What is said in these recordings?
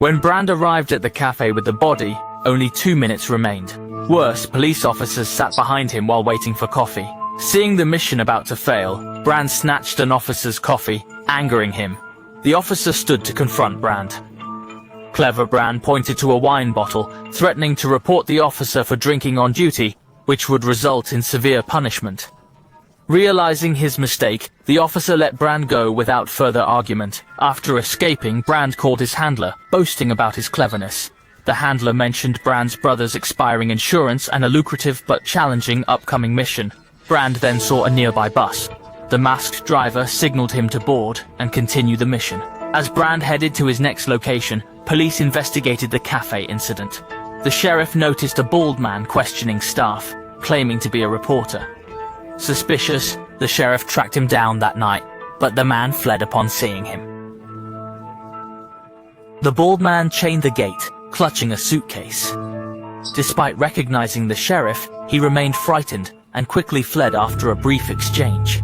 When Brand arrived at the cafe with the body, only 2 minutes remained. Worse, police officers sat behind him while waiting for coffee. Seeing the mission about to fail, Brand snatched an officer's coffee, angering him. The officer stood to confront Brand. Clever Brand pointed to a wine bottle, threatening to report the officer for drinking on duty, which would result in severe punishment. Realizing his mistake, the officer let Brand go without further argument. After escaping, Brand called his handler, boasting about his cleverness. The handler mentioned Brand's brother's expiring insurance and a lucrative but challenging upcoming mission. Brand then saw a nearby bus. The masked driver signaled him to board and continue the mission. As Brand headed to his next location, police investigated the cafe incident. The sheriff noticed a bald man questioning staff, claiming to be a reporter. Suspicious, the sheriff tracked him down that night, but the man fled upon seeing him. The bald man chained the gate, clutching a suitcase. Despite recognizing the sheriff, he remained frightened and quickly fled after a brief exchange.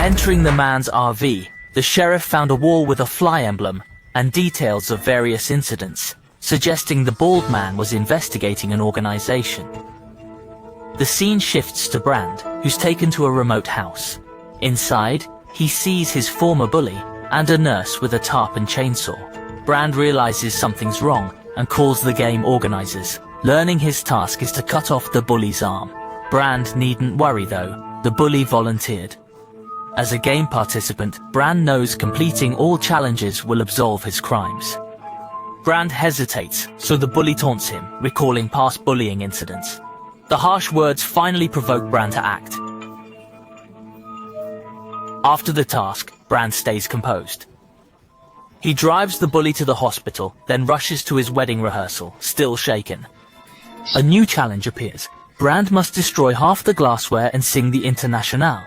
Entering the man's RV, the sheriff found a wall with a fly emblem and details of various incidents, suggesting the bald man was investigating an organization. The scene shifts to Brand, who's taken to a remote house. Inside, he sees his former bully and a nurse with a tarp and chainsaw. Brand realizes something's wrong and calls the game organizers, learning his task is to cut off the bully's arm. Brand needn't worry though, the bully volunteered. As a game participant, Brand knows completing all challenges will absolve his crimes. Brand hesitates, so the bully taunts him, recalling past bullying incidents. The harsh words finally provoke Brand to act. After the task, Brand stays composed. He drives the bully to the hospital, then rushes to his wedding rehearsal, still shaken. A new challenge appears. Brand must destroy half the glassware and sing the Internationale.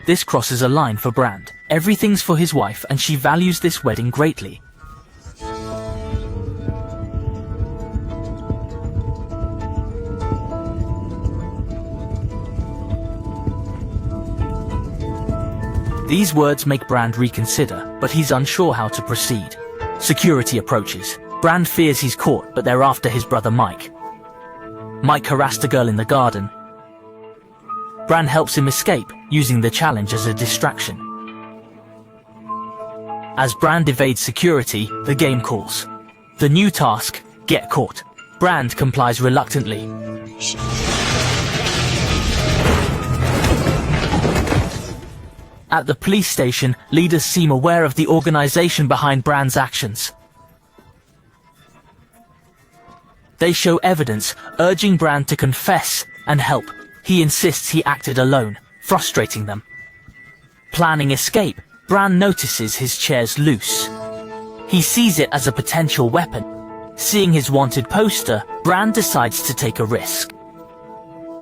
This crosses a line for Brand. Everything's for his wife and she values this wedding greatly. These words make Brand reconsider, but he's unsure how to proceed. Security approaches. Brand fears he's caught, but they're after his brother Mike. Mike harassed a girl in the garden. Brand helps him escape, using the challenge as a distraction. As Brand evades security, the game calls. The new task, get caught. Brand complies reluctantly. At the police station, leaders seem aware of the organization behind Brand's actions. They show evidence, urging Brand to confess and help. He insists he acted alone, frustrating them. Planning escape, Brand notices his chair's loose. He sees it as a potential weapon. Seeing his wanted poster, Brand decides to take a risk.